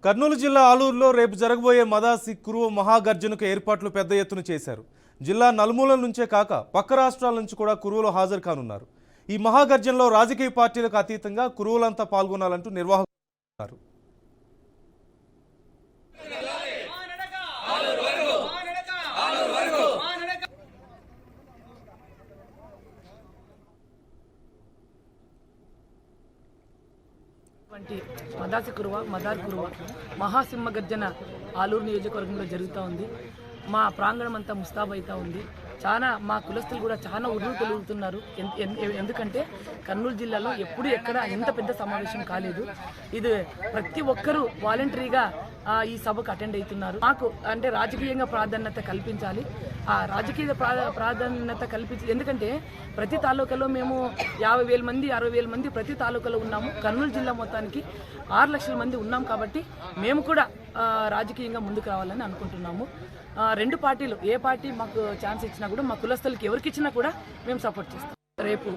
కర్నూలు జిల్లా ఆలూరులో రేపు జరగబోయే మదాసి కురువ మహాగర్జనకు ఏర్పాట్లు పెద్ద ఎత్తున చేశారు. జిల్లా నలుమూలల నుంచే కాక పక్క రాష్ట్రాల నుంచి కూడా కురువలు హాజరు కానున్నారు. ఈ మహాగర్జనలో రాజకీయ పార్టీలకు అతీతంగా కురువలంతా పాల్గొనాలంటూ నిర్వాహకులు మదాసి కురువ మదార్ కురువ మహాసింహ గర్జన ఆలూరు నియోజకవర్గంలో జరుగుతూ ఉంది. మా ప్రాంగణం అంతా ముస్తాబైతా ఉంది. చాలా మా కులస్తులు కూడా చాలా ఉరులు తొలుగుతున్నారు. ఎందుకంటే కర్నూలు జిల్లాలో ఎప్పుడు ఎక్కడ ఇంత పెద్ద సమావేశం కాలేదు. ఇది ప్రతి ఒక్కరూ వాలంటరీగా ఈ సభకు అటెండ్ అవుతున్నారు. మాకు అంటే రాజకీయంగా ప్రాధాన్యత కల్పించాలి. ఆ రాజకీయ ప్రాధాన్యత కల్పించి, ఎందుకంటే ప్రతి తాలూకాలో మేము 50,000 మంది 60,000 మంది ప్రతి తాలూకాలో ఉన్నాము. కర్నూలు జిల్లా మొత్తానికి 6 లక్షల మంది ఉన్నాం. కాబట్టి మేము కూడా రాజకీయంగా ముందుకు రావాలని అనుకుంటున్నాము. రెండు పార్టీలు ఏ పార్టీ మాకు ఛాన్స్ ఇచ్చినా కూడా మా కులస్తులకి ఎవరికి ఇచ్చినా కూడా మేము సపోర్ట్ చేస్తాం. రేపు